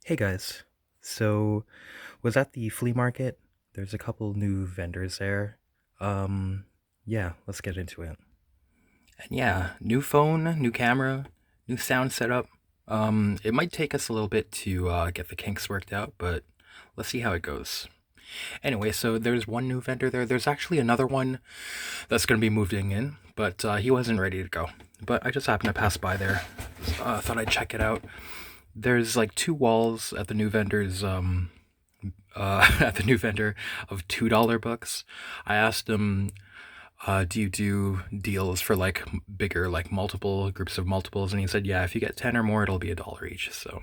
Hey guys, so was at the flea market. There's a couple new vendors there. Um, yeah, let's get into it. And yeah, new phone, new camera, new sound setup. It might take us a little bit to get the kinks worked out, but let's see how it goes. Anyway, so there's one new vendor there. There's actually another one that's going to be moving in, but he wasn't ready to go. But I just happened to pass by there. Thought I'd check it out. There's like two walls at the new vendor's at the new vendor of $2 books. I asked him, do you do deals for like bigger, like multiple groups of multiples? And he said, yeah, if you get 10 or more, it'll be $1 each. So,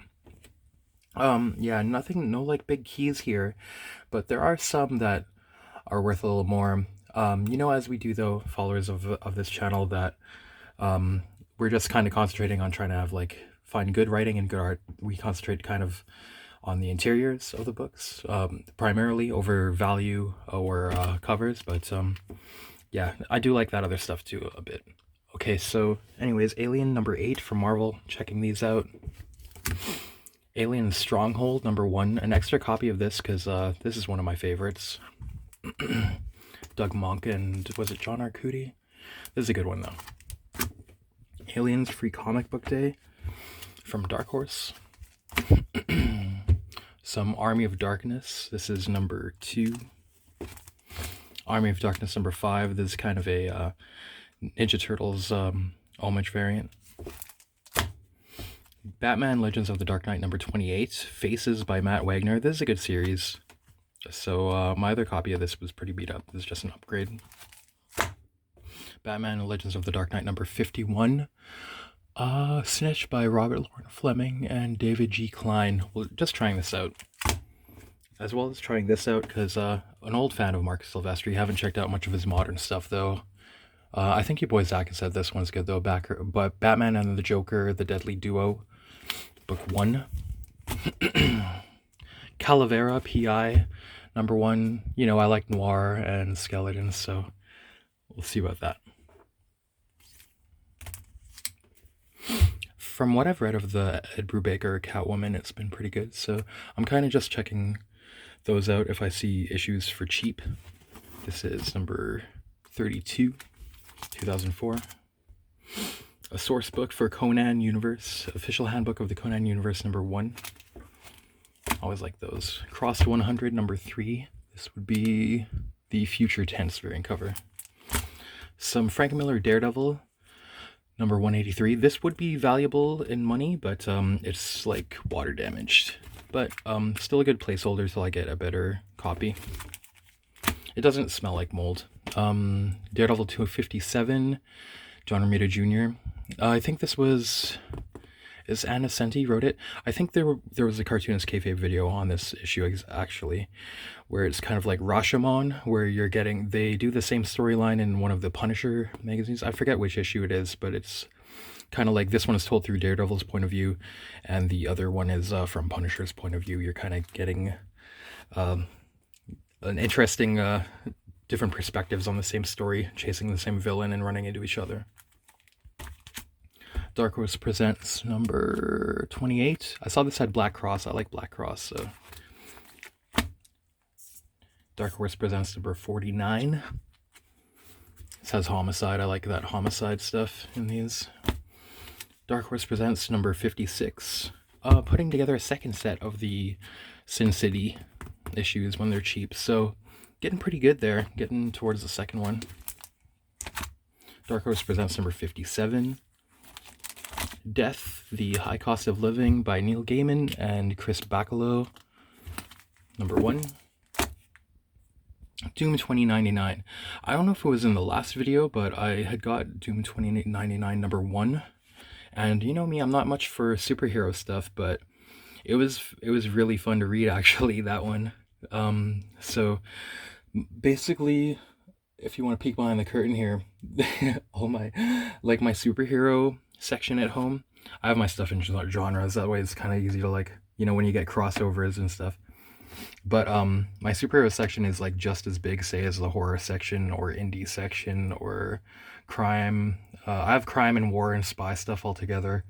yeah, nothing, no like big keys here, but there are some that are worth a little more. As we do though, followers of this channel, that we're just kind of concentrating on trying to have like find good writing and good art. We concentrate kind of on the interiors of the books, primarily over value or covers, but yeah, I do like that other stuff too a bit. Okay, so anyways, Alien number 8 from Marvel, checking these out. Alien Stronghold number 1, an extra copy of this because this is one of my favorites. Doug Monk and was it John Arcudi? This is a good one though. Aliens Free Comic Book Day from Dark Horse. Some Army of Darkness. This is number 2. Army of Darkness number 5. This is kind of a Ninja Turtles homage variant. Batman Legends of the Dark Knight number 28. Faces by Matt Wagner. This is a good series. So my other copy of this was pretty beat up. This is just an upgrade. Batman Legends of the Dark Knight number 51. Snitch by Robert Lauren Fleming and David G. Klein. Well, just trying this out. As well as trying this out because an old fan of Mark Silvestri. Haven't checked out much of his modern stuff though. I think your boy Zach has said this one's good though. But Batman and the Joker, the Deadly Duo, book 1. Calavera PI number 1. I like noir and skeletons, so we'll see about that. From what I've read of the Ed Brubaker Catwoman, it's been pretty good. So I'm kind of just checking those out if I see issues for cheap. This is number 32, 2004. A source book for Conan Universe, official handbook of the Conan Universe number 1. Always like those. Crossed 100 number 3. This would be the Future Tense variant cover. Some Frank Miller Daredevil number 183. This would be valuable in money, but it's like water damaged. But still a good placeholder till I get a better copy. It doesn't smell like mold. Daredevil 257, John Romita Jr. I think this was... Is Anna Senti wrote it? I think there was a cartoonist kayfabe video on this issue actually, where it's kind of like Rashomon, where they do the same storyline in one of the Punisher magazines. I forget which issue it is, but it's kind of like this one is told through Daredevil's point of view, and the other one is from Punisher's point of view. You're kind of getting an interesting different perspectives on the same story, chasing the same villain and running into each other. Dark Horse Presents number 28. I saw this had Black Cross. I like Black Cross, so. Dark Horse Presents number 49. This has Homicide. I like that Homicide stuff in these. Dark Horse Presents number 56. Putting together a second set of the Sin City issues when they're cheap. So getting pretty good there. Getting towards the second one. Dark Horse Presents number 57. Death, The High Cost of Living by Neil Gaiman and Chris Bacalo, number 1. Doom 2099. I don't know if it was in the last video, but I had got Doom 2099 number 1. And you know me, I'm not much for superhero stuff, but it was really fun to read actually, that one. So basically, if you want to peek behind the curtain here, all my superhero section at home, I have my stuff in genres. That way it's kind of easy to when you get crossovers and stuff. But my superhero section is like just as big, say, as the horror section or indie section or crime. I have crime and war and spy stuff all together.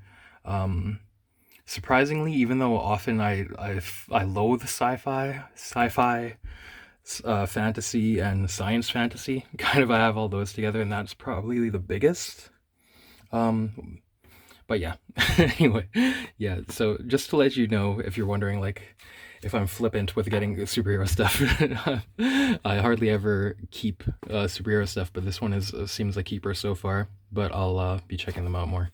Surprisingly, even though often I loathe sci-fi, fantasy, and science fantasy, kind of I have all those together, and that's probably the biggest. Um, but yeah, anyway, yeah. So just to let you know, if you're wondering, like, if I'm flippant with getting superhero stuff, I hardly ever keep superhero stuff, but this one is seems a keeper so far. But I'll be checking them out more.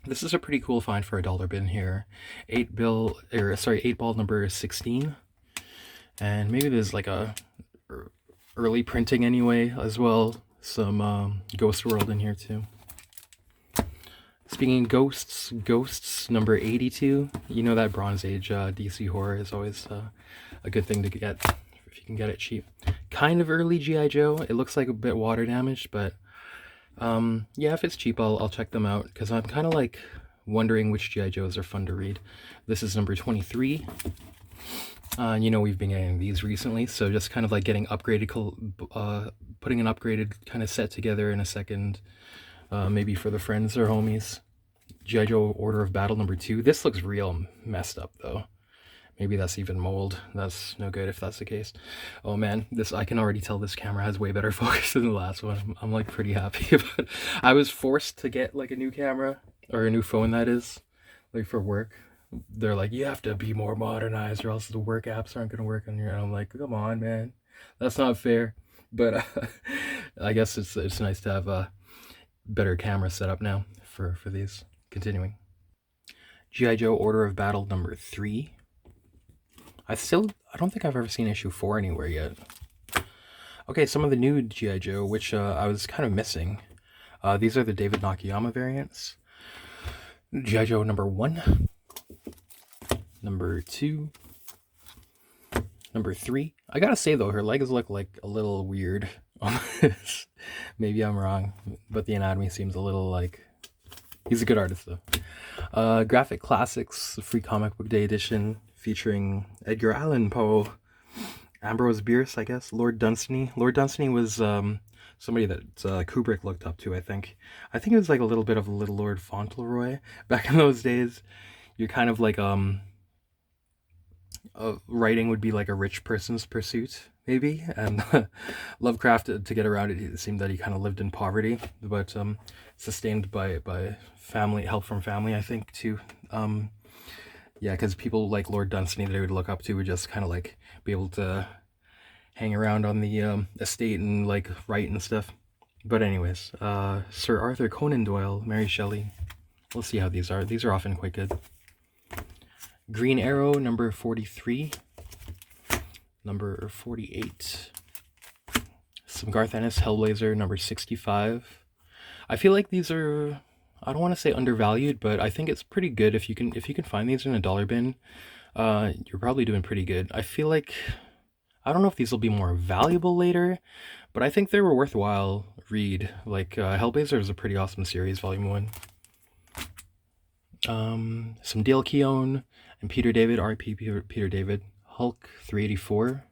This is a pretty cool find for a dollar bin here. 8 ball number 16. And maybe there's like a early printing anyway as well. Some Ghost World in here too. Speaking of ghosts number 82. You know that Bronze Age DC horror is always a good thing to get if you can get it cheap. Kind of early G.I. Joe. It looks like a bit water damaged, but yeah, if it's cheap, I'll check them out, because I'm kind of like wondering which G.I. Joes are fun to read. This is number 23. You know, we've been getting these recently, so just kind of like getting upgraded, putting an upgraded kind of set together in a second, maybe for the friends or homies. G.I. Joe Order of Battle number 2. This looks real messed up though. Maybe that's even mold. That's no good if that's the case. Oh man, I can already tell this camera has way better focus than the last one. I'm like pretty happy about. I was forced to get like a new camera, or a new phone, that is, like for work. They're like, you have to be more modernized or else the work apps aren't gonna work on your. And I'm like, come on, man, that's not fair. But I guess it's nice to have a better camera setup now for these. Continuing. G.I. Joe Order of Battle number 3. I don't think I've ever seen issue 4 anywhere yet. Okay, some of the new G.I. Joe, which I was kind of missing. These are the David Nakayama variants. G.I. Joe number 1, number 2, number 3. I gotta say though, her legs look like a little weird on this. Maybe I'm wrong, but the anatomy seems a little like... He's a good artist though. Graphic Classics Free Comic Book Day edition, featuring Edgar Allan Poe, Ambrose Bierce, I guess, Lord Dunsany. Lord Dunsany was somebody that Kubrick looked up to, I think. I think it was like a little bit of Little Lord Fauntleroy back in those days. You're kind of like writing would be like a rich person's pursuit, maybe. And Lovecraft, to get around it, it seemed that he kind of lived in poverty, but sustained by family, help from family, I think, too. Yeah, because people like Lord Dunsany that they would look up to would just kind of like be able to hang around on the estate and like write and stuff. But anyways, Sir Arthur Conan Doyle, Mary Shelley. We'll see how these are. These are often quite good. Green Arrow number 43, number 48. Some Garth Ennis Hellblazer number 65. I feel like these are, I don't want to say undervalued, but I think it's pretty good if you can find these in a dollar bin. You're probably doing pretty good. I feel like, I don't know if these will be more valuable later, but I think they were worthwhile read. Like Hellblazer is a pretty awesome series, volume 1. Some Dale Keown and Peter David, R.P. Peter David, Hulk 384.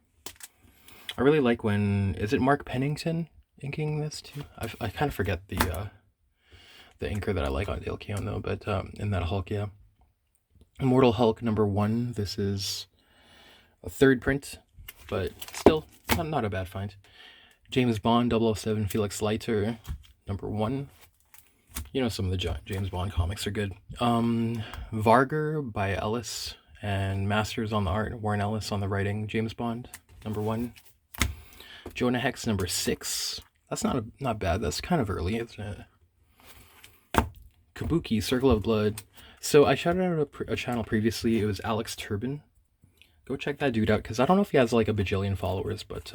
I really like when, is it Mark Pennington inking this too? I kind of forget the inker that I like on Dale Keown though, but in that Hulk, yeah. Immortal Hulk number 1. This is a third print, but still not a bad find. James Bond 007 Felix Leiter number 1. You know, some of the James Bond comics are good. Varger by Ellis and Masters on the art, Warren Ellis on the writing. James Bond number 1. Jonah Hex number 6. That's not bad. That's kind of early, isn't it? Kabuki Circle of Blood. So I shouted out a channel previously. It was Alex Turbin. Go check that dude out, because I don't know if he has like a bajillion followers, but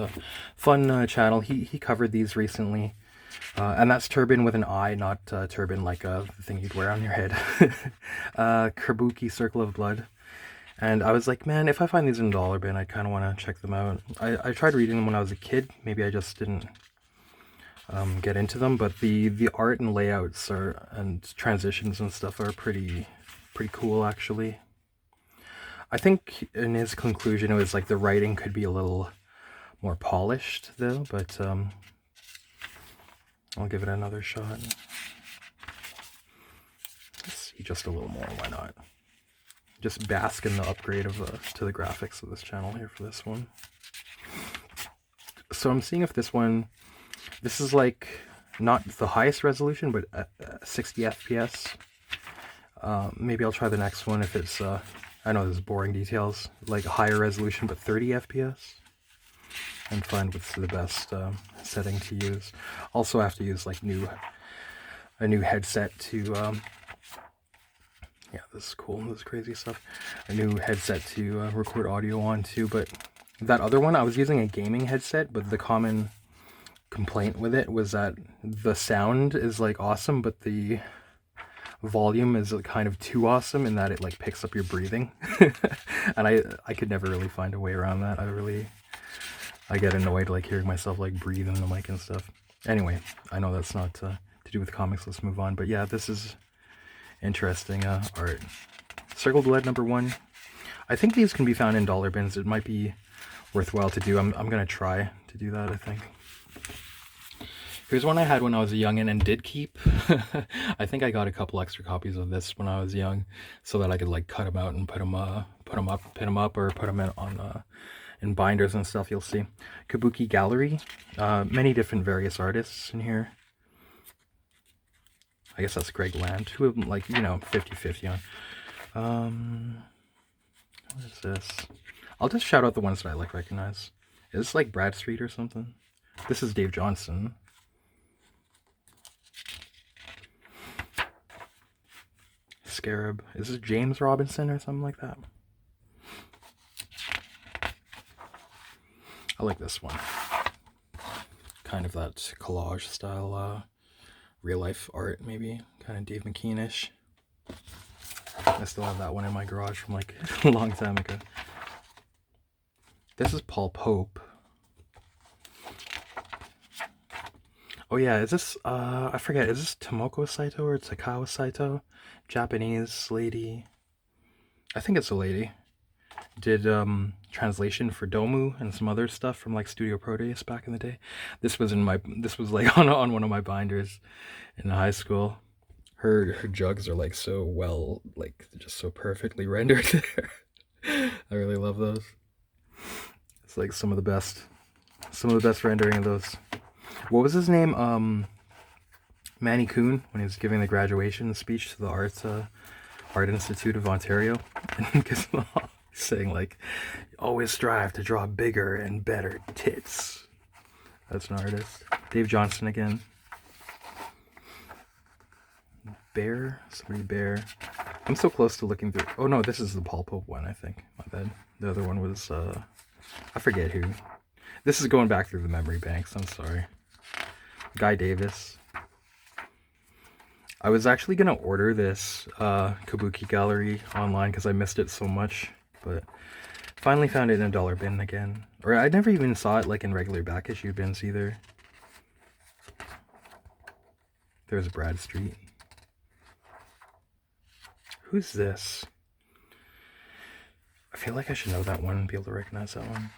fun channel. He covered these recently. And that's turban with an I, not turban like the thing you'd wear on your head. Kabuki Circle of Blood. And I was like, man, if I find these in a dollar bin, I kind of want to check them out. I tried reading them when I was a kid. Maybe I just didn't get into them. But the art and layouts and transitions and stuff are pretty cool, actually. I think in his conclusion, it was like the writing could be a little more polished, though. But I'll give it another shot. Let's see. just a little more. Why not? Just bask in the upgrade of to the graphics of this channel here for this one. So I'm seeing if this one, this is like not the highest resolution, but 60 FPS. Maybe I'll try the next one if it's, I know this is boring details, like higher resolution, but 30 FPS. And find what's the best setting to use. Also, I have to use like a new headset to, yeah, this is cool. This is crazy stuff. A new headset to record audio on too. But that other one, I was using a gaming headset, but the common complaint with it was that the sound is like awesome, but the volume is kind of too awesome in that it like picks up your breathing. And I could never really find a way around that. I get annoyed like hearing myself like breathe in the mic and stuff. Anyway, I know that's not to do with comics. Let's move on. But yeah, this is interesting art. Circled Lead number 1. I think these can be found in dollar bins. It might be worthwhile to do. I'm gonna try to do that, I think. Here's one I had when I was a youngin' and did keep. I think I got a couple extra copies of this when I was young, so that I could like cut them out and pin them up, or put them in binders and stuff. You'll see. Kabuki Gallery. Many different various artists in here. I guess that's Greg Land. Two of them, like, you know, 50-50 on. What is this? I'll just shout out the ones that I like recognize. Is this like Bradstreet or something? This is Dave Johnson. Scarab. Is this James Robinson or something like that? I like this one. Kind of that collage style, real life art, maybe. Kind of Dave McKean-ish. I still have that one in my garage from like a long time ago. This is Paul Pope. Oh yeah, is this, I forget, is this Tomoko Saito or Takao Saito? Japanese lady. I think it's a lady. Did translation for Domu and some other stuff from like Studio Proteus back in the day. This was like on one of my binders in high school. Her jugs are like so well, like just so perfectly rendered there. I really love those. It's like some of the best rendering of those. What was his name? Manny Kuhn, when he was giving the graduation speech to the Art Institute of Ontario, he's saying like, always strive to draw bigger and better tits. That's an artist. Dave Johnson again. Bear, somebody Bear. I'm so close to looking through. Oh no, this is the Paul Pope one, I think. My bad. The other one was I forget who. This is going back through the memory banks. I'm sorry. Guy Davis. I was actually gonna order this Kabuki Gallery online because I missed it so much, but finally found it in a dollar bin again. Or I never even saw it like in regular back issue bins either. There's Bradstreet. Who's this? I feel like I should know that one and be able to recognize that one.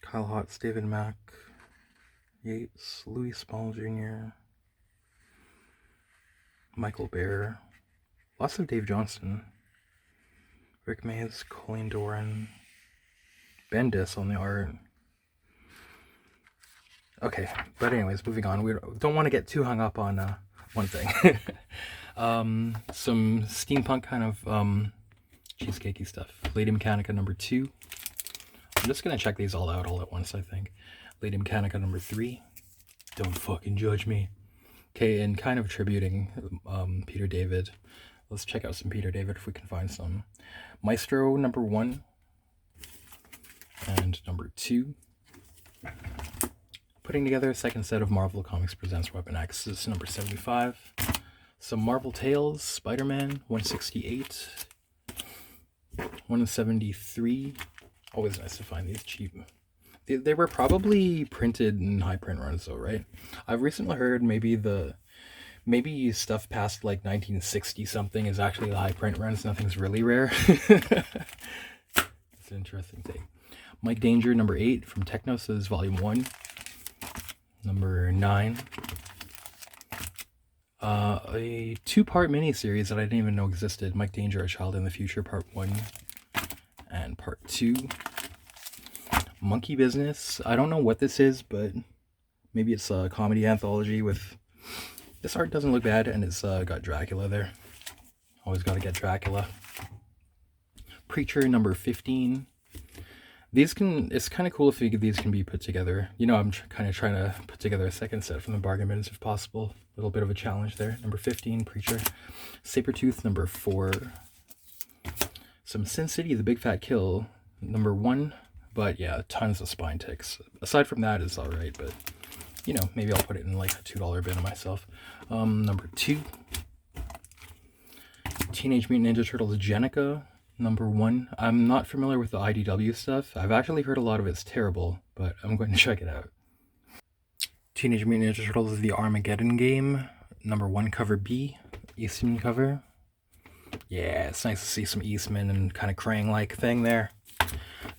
Kyle Hotz, David Mack, Yates, Louis Small Jr., Michael Bear, lots of Dave Johnson, Rick Mays, Colleen Doran, Bendis on the art. Okay, but anyways, moving on. We don't want to get too hung up on one thing. Some steampunk kind of cheesecakey stuff. Lady Mechanica number 2. I'm just gonna check these all out all at once, I think. Lady Mechanica number 3. Don't fucking judge me. Okay, and kind of attributing Peter David. Let's check out some Peter David if we can find some. Maestro number 1 and number 2. Putting together a second set of Marvel Comics Presents Weapon X. This is number 75. Some Marvel Tales, Spider-Man 168, 173. Always nice to find these cheap. They were probably printed in high print runs though, right? I've recently heard maybe stuff past like 1960 something is actually the high print runs. Nothing's really rare. It's an interesting thing. Mike Danger number 8 from Technos' Volume 1. Number 9. A two-part miniseries that I didn't even know existed. Mike Danger, A Child in the Future, Part 1 and Part 2. Monkey Business. I don't know what this is, but maybe it's a comedy anthology with... This art doesn't look bad, and it's got Dracula there. Always got to get Dracula. Preacher number 15. These can... It's kind of cool if these can be put together. You know, I'm kind of trying to put together a second set from the bargain bins if possible. A little bit of a challenge there. Number 15, Preacher. Sabretooth, number 4. Some Sin City, The Big Fat Kill, number 1. But yeah, tons of spine ticks. Aside from that, it's alright, but you know, maybe I'll put it in like a $2 bin of myself. Number 2. Teenage Mutant Ninja Turtles Jenica, number 1. I'm not familiar with the IDW stuff. I've actually heard a lot of it's terrible, but I'm going to check it out. Teenage Mutant Ninja Turtles The Armageddon Game, number 1, cover B, Eastman cover. Yeah, it's nice to see some Eastman and kind of Krang-like thing there.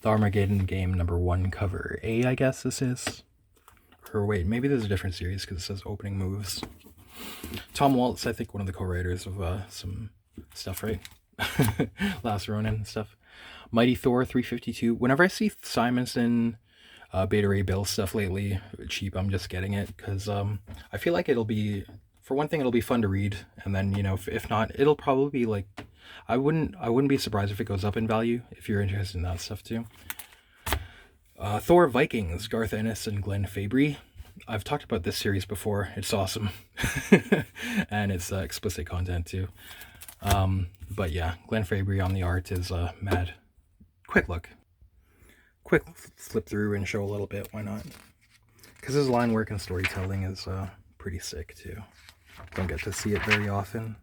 The Armageddon Game, number 1, cover A, I guess this is. Or wait, maybe there's a different series because it says opening moves. Tom Waltz, I think one of the co-writers of some stuff, right? Last Ronin and stuff. Mighty Thor 352. Whenever I see Simonson, Beta Ray Bill stuff lately, cheap, I'm just getting it because I feel like it'll be, for one thing, it'll be fun to read, and then, you know, if not, it'll probably be like, I wouldn't be surprised if it goes up in value if you're interested in that stuff too. Thor Vikings, Garth Ennis and Glenn Fabry. I've talked about this series before. It's awesome. And it's explicit content too. But yeah, Glenn Fabry on the art is mad. Quick look. Quick flip through and show a little bit. Why not? Because his line work and storytelling is pretty sick too. Don't get to see it very often.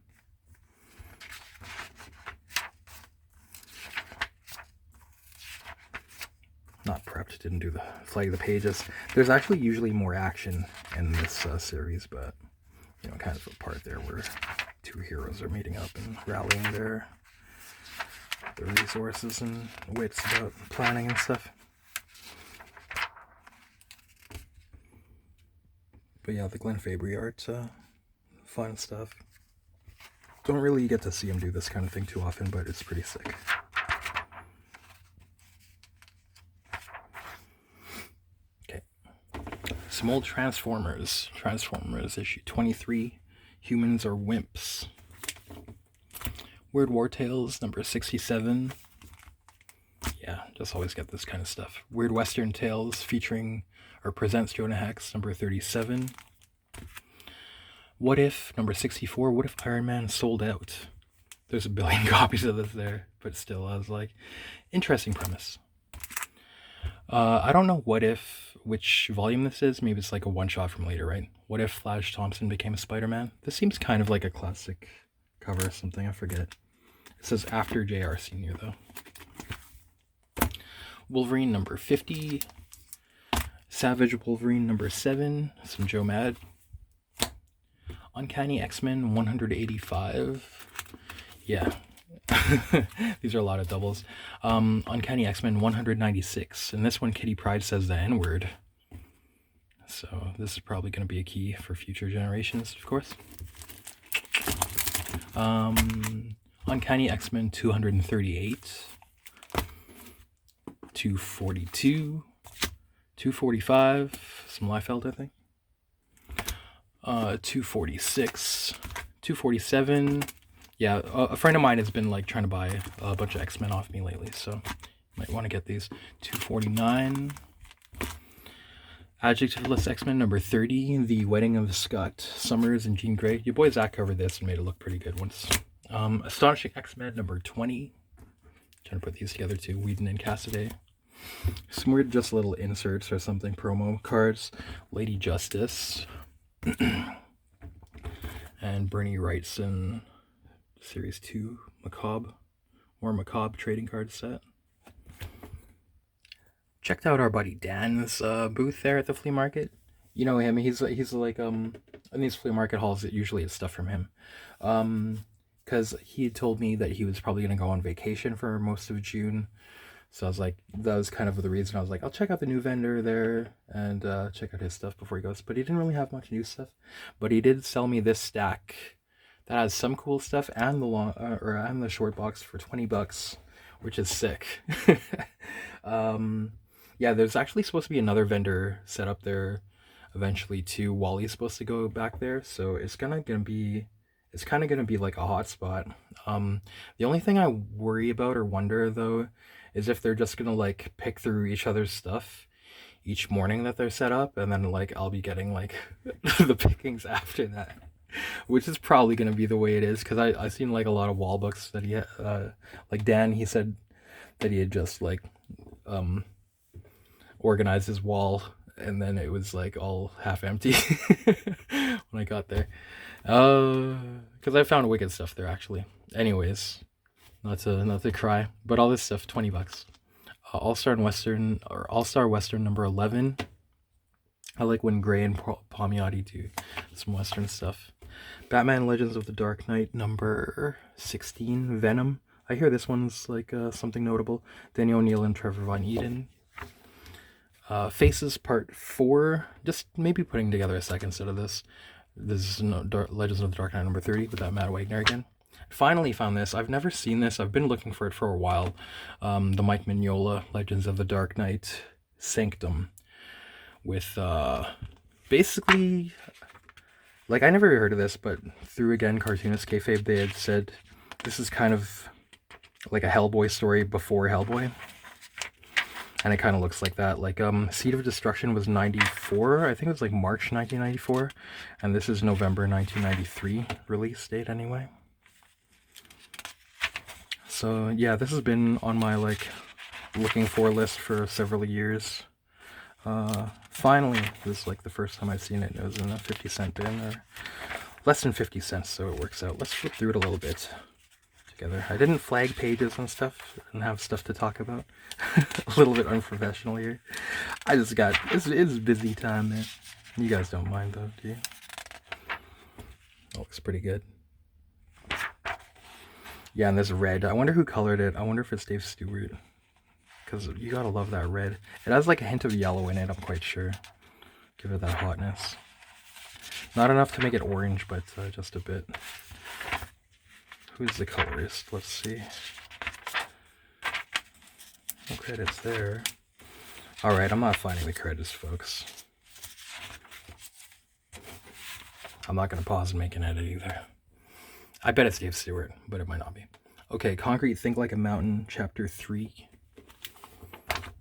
Not prepped, didn't do the flag the pages. There's actually usually more action in this series, but you know, kind of a part there where two heroes are meeting up and rallying their resources and wits about planning and stuff. But yeah, the Glenn Fabry art, fun stuff. Don't really get to see him do this kind of thing too often, but it's pretty sick. Some old Transformers. Transformers issue 23. Humans or Wimps. Weird War Tales number 67. Yeah, just always get this kind of stuff. Weird Western Tales featuring or presents Jonah Hex number 37. What If number 64. What if Iron Man sold out? There's a billion copies of this there, but still, I was like, interesting premise. I don't know which volume this is. Maybe it's like a one-shot from later, right? What if Flash Thompson became a Spider-Man? This seems kind of like a classic cover or something. I forget. It says after J.R. Sr. though. Wolverine number 50. Savage Wolverine number 7. Some Joe Mad. Uncanny X-Men 185. Yeah. These are a lot of doubles. Uncanny X-Men 196. And this one, Kitty Pryde says the N-word. So this is probably going to be a key for future generations, of course. Uncanny X-Men 238. 242. 245. Some Liefeld, I think. 246. 247. Yeah, a friend of mine has been like trying to buy a bunch of X-Men off me lately, so you might want to get these. 249. Adjectiveless X-Men number 30. The Wedding of Scott Summers and Jean Grey. Your boy Zach covered this and made it look pretty good once. Astonishing X-Men number 20. Trying to put these together too. Whedon and Cassaday. Some weird just little inserts or something. Promo cards. Lady Justice. And Bernie Wrightson. Series 2 Macabre. More Macabre trading card set. Checked out our buddy Dan's booth there at the flea market. You know him, he's like in these flea market halls usually it's stuff from him. Because he had told me that he was probably going to go on vacation for most of June. So I was like, that was kind of the reason I was like, I'll check out the new vendor there and check out his stuff before he goes. But he didn't really have much new stuff. But he did sell me this stack that has some cool stuff and the and the short box for $20, which is sick. um, yeah, there's actually supposed to be another vendor set up there eventually too. Wally's supposed to go back there, so it's kind of gonna be like a hot spot. The only thing I worry about or wonder though is if they're just gonna like pick through each other's stuff each morning that they're set up, and then like I'll be getting like the pickings after that, which is probably gonna be the way it is because I seen like a lot of wall books that like Dan, he said that he had just like um organized his wall and then it was like all half empty when I got there. Because I found wicked stuff there actually. Anyways, not to cry, but all this stuff, $20. All Star Western number 11. I like when Gray and Palmiotti do some Western stuff. Batman Legends of the Dark Knight number 16. Venom. I hear this one's like something notable. Daniel O'Neill and Trevor Von Eden. Faces Part 4. Just maybe putting together a second set of this. This is Legends of the Dark Knight number 30 with that Matt Wagner again. Finally found this. I've never seen this. I've been looking for it for a while. The Mike Mignola Legends of the Dark Knight Sanctum. With basically, like, I never heard of this, but through again cartoonist kayfabe, they had said this is kind of like a Hellboy story before Hellboy. And it kind of looks like that. Like, Seed of Destruction was 94. I think it was like March 1994. And this is November 1993 release date anyway. So, yeah, this has been on my, like, looking for list for several years. Finally, this is like the first time I've seen it. It was in a 50-cent bin, or less than 50 cents, so it works out. Let's flip through it a little bit together. I didn't flag pages and stuff and have stuff to talk about. A little bit unprofessional here. I just got, it's busy time, man. You guys don't mind though, do you? It looks pretty good. Yeah, and this red. I wonder who colored it. I wonder if it's Dave Stewart. Because you gotta love that red. It has like a hint of yellow in it, I'm quite sure. Give it that hotness. Not enough to make it orange, but just a bit. Who's the colorist? Let's see. No credits there. Alright, I'm not finding the credits, folks. I'm not gonna pause and make an edit either. I bet it's Dave Stewart, but it might not be. Okay, Concrete Think Like a Mountain, Chapter 3.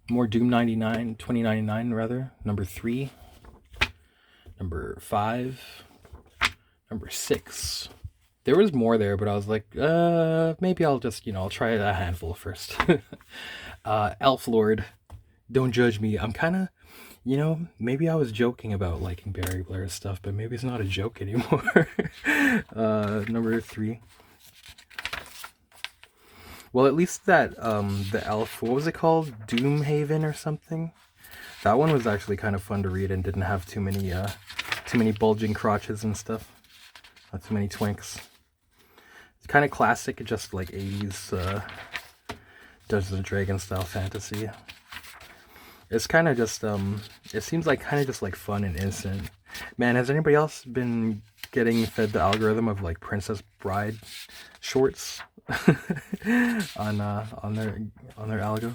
More Doom 2099 rather. Number 3. Number 5. Number 6. There was more there, but I was like, maybe I'll just, I'll try a handful first. Elf Lord, Don't Judge Me. I'm kind of, maybe I was joking about liking Barry Blair's stuff, but maybe it's not a joke anymore. Number 3. Well, at least that, the elf, what was it called? Doomhaven or something? That one was actually kind of fun to read and didn't have too many bulging crotches and stuff. Not too many twinks. It's kind of classic, just like 80s Dungeons and Dragons style fantasy. It's kind of just, it seems like kind of just like fun and innocent. Man, has anybody else been getting fed the algorithm of like Princess Bride shorts on their algo?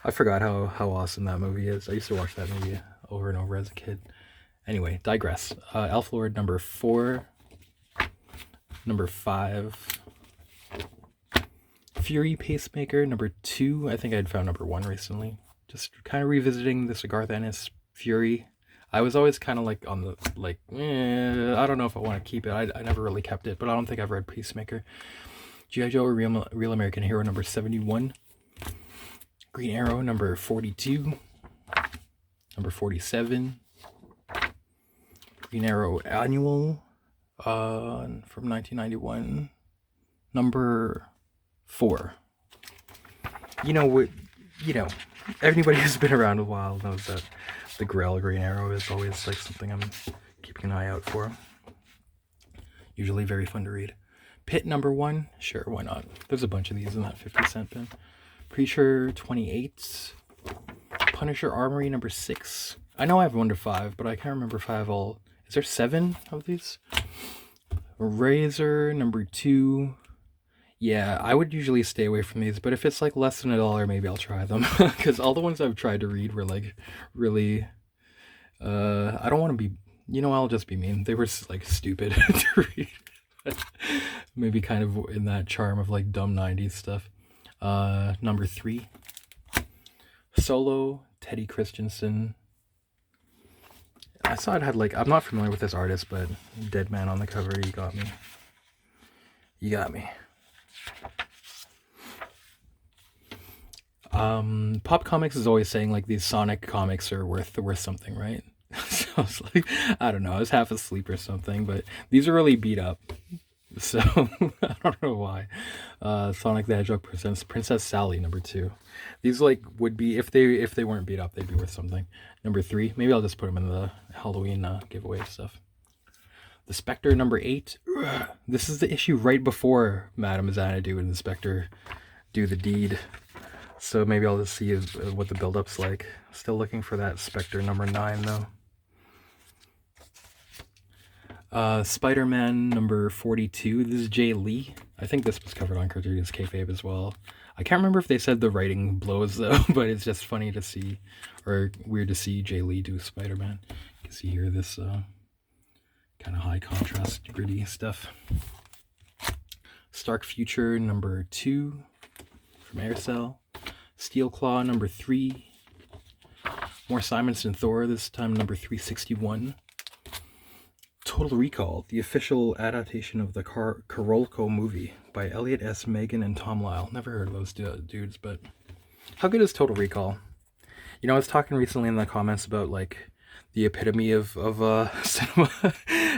I forgot how awesome that movie is. I used to watch that movie over and over as a kid. Anyway, digress. Elf Lord number 4. Number 5. Fury Pacemaker number 2. I think I'd found number 1 recently. Just kind of revisiting the Garth Ennis Fury. I was always kind of like on the, like, I don't know if I want to keep it. I never really kept it, but I don't think I've read Peacemaker. G.I. Joe Real American Hero number 71. Green Arrow number 42. Number 47. Green Arrow Annual from 1991. Number 4. Everybody who's been around a while knows that the Grell Green Arrow is always like something I'm keeping an eye out for. Usually very fun to read. Pit number 1, sure, why not? There's a bunch of these in that 50-cent bin. Preacher 28. Punisher Armory number 6. I know I have 1 to 5, but I can't remember if I have all. Is there 7 of these? Razor number 2. Yeah, I would usually stay away from these, but if it's like less than $1, maybe I'll try them. Because all the ones I've tried to read were like really. I don't want to be. I'll just be mean. They were like stupid to read. Maybe kind of in that charm of like dumb 90s stuff. Number 3. Solo, Teddy Christensen. I saw it had like, I'm not familiar with this artist, but Dead Man on the cover, you got me. You got me. Pop Comics is always saying like these Sonic comics are worth something, right? So I was like, I don't know, I was half asleep or something, but these are really beat up. So I don't know why. Sonic the Hedgehog presents Princess Sally number 2. These like would be if they weren't beat up, they'd be worth something. Number 3, maybe I'll just put them in the Halloween giveaway stuff. The Spectre number 8. This is the issue right before Madame Xanadu and the Spectre do the deed. So maybe I'll just see what the build-up's like. Still looking for that Spectre number 9 though. Spider-Man number 42. This is Jay Lee. I think this was covered on Cartoonist Kayfabe as well. I can't remember if they said the writing blows though, but it's just funny to see, or weird to see Jay Lee do Spider-Man. You can see here this kind of high contrast, gritty stuff. Stark Future number 2 from Aircell. Steel Claw number 3. More Simonson Thor, this time number 361. Total Recall, the official adaptation of the Karolko movie by Elliot S. Megan and Tom Lyle. Never heard of those dudes, but how good is Total Recall? I was talking recently in the comments about like the epitome of cinema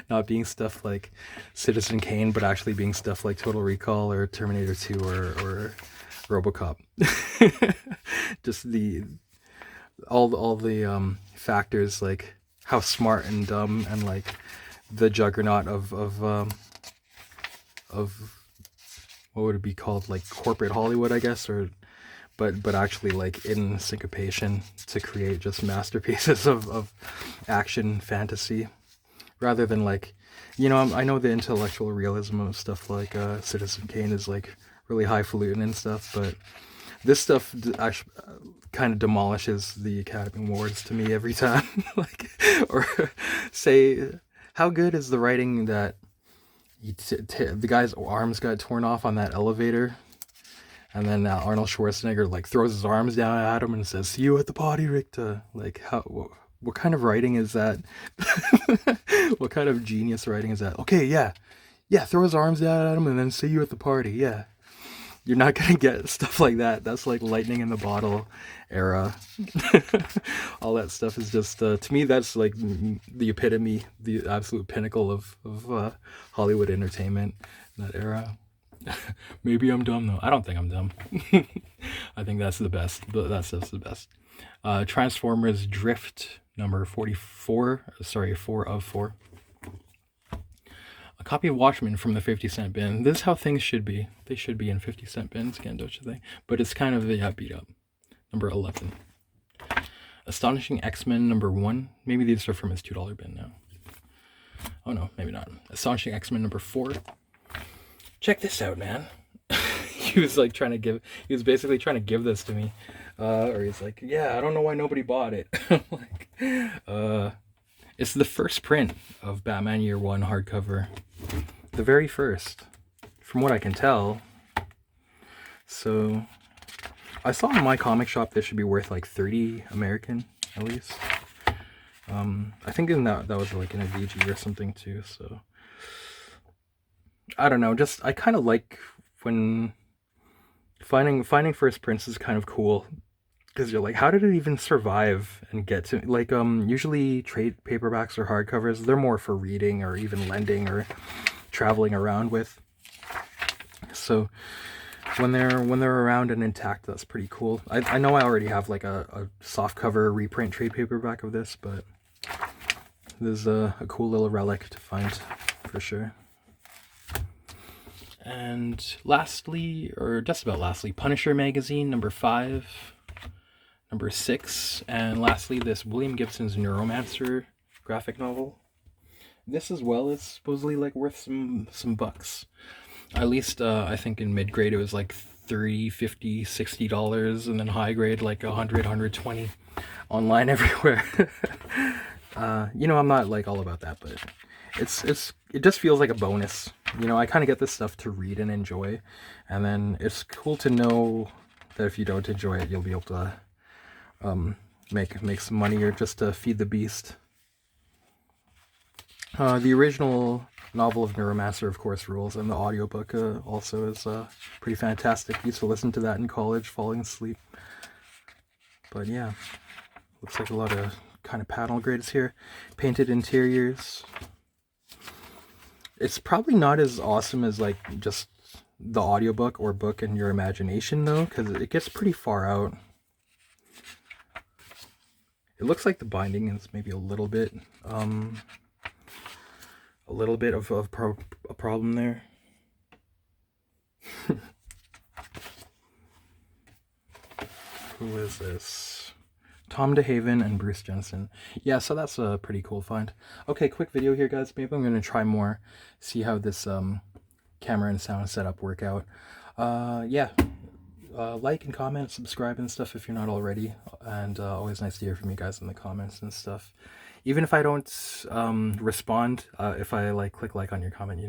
not being stuff like Citizen Kane, but actually being stuff like Total Recall or Terminator 2 or RoboCop. Just all the factors, like how smart and dumb and like the juggernaut of what would it be called, like corporate Hollywood, I guess, or but actually like in syncopation to create just masterpieces of action fantasy, rather than like, I know the intellectual realism of stuff like Citizen Kane is like really highfalutin and stuff, but this stuff actually kind of demolishes the Academy Awards to me every time. Like, or say, how good is the writing that the guy's arms got torn off on that elevator, and then Arnold Schwarzenegger like throws his arms down at him and says, "See you at the party, Richter." Like, what kind of writing is that? What kind of genius writing is that? Okay, yeah, throw his arms down at him and then see you at the party. Yeah. You're not gonna get stuff like that. That's like lightning in the bottle era. All that stuff is just to me, that's like the epitome, the absolute pinnacle of Hollywood entertainment in that era. Maybe I'm dumb though. I don't think I'm dumb. I think that's the best. That stuff's the best. Transformers Drift number 44. Sorry, 4 of 4. A copy of Watchmen from the 50-cent bin. This is how things should be. They should be in 50-cent bins again, don't you think? But it's kind of beat up. Number 11. Astonishing X-Men number 1. Maybe these are from his $2 bin now. Oh no, maybe not. Astonishing X-Men number 4. Check this out, man. He was basically trying to give this to me. Or he's like, yeah, I don't know why nobody bought it. I'm like, it's the first print of Batman Year 1 hardcover. The very first, from what I can tell. So, I saw in my comic shop this should be worth like 30 American, at least. I think in that was like in a VG or something too, so. I don't know, just, I kind of like when finding first prints is kind of cool. Because you're like, how did it even survive and get to, like, usually trade paperbacks or hardcovers, they're more for reading or even lending or traveling around with. So when they're around and intact, that's pretty cool. I know I already have like a softcover reprint trade paperback of this, but this is a cool little relic to find for sure. And lastly, or just about lastly, Punisher magazine number 5, number 6, and lastly, this William Gibson's Neuromancer graphic novel. This as well is supposedly like worth some bucks. At least I think in mid grade it was like 30, 50, $60, and then high grade like 100, 120 online everywhere. I'm not like all about that, but it just feels like a bonus. I kind of get this stuff to read and enjoy, and then it's cool to know that if you don't enjoy it, you'll be able to make some money or just to feed the beast. The original novel of Neuromancer, of course, rules, and the audiobook also is pretty fantastic. Used to listen to that in college, falling asleep. But yeah, looks like a lot of kind of panel grids here. Painted interiors. It's probably not as awesome as like just the audiobook or book in your imagination though, because it gets pretty far out. It looks like the binding is maybe a little bit of a problem there. Who is this? Tom DeHaven and Bruce Jensen. Yeah, so that's a pretty cool find. Okay, quick video here, guys. Maybe I'm going to try more, see how this camera and sound setup work out. Yeah, like and comment, subscribe and stuff if you're not already. And always nice to hear from you guys in the comments and stuff. Even if I don't respond, if I click like on your comment,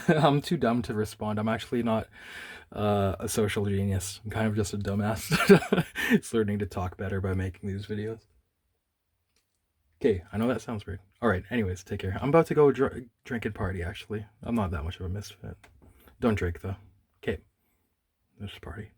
I'm too dumb to respond. I'm actually not a social genius. I'm kind of just a dumbass. It's learning to talk better by making these videos. Okay, I know that sounds weird. Alright, anyways, take care. I'm about to go drink and party, actually. I'm not that much of a misfit. Don't drink, though. Okay, let's party.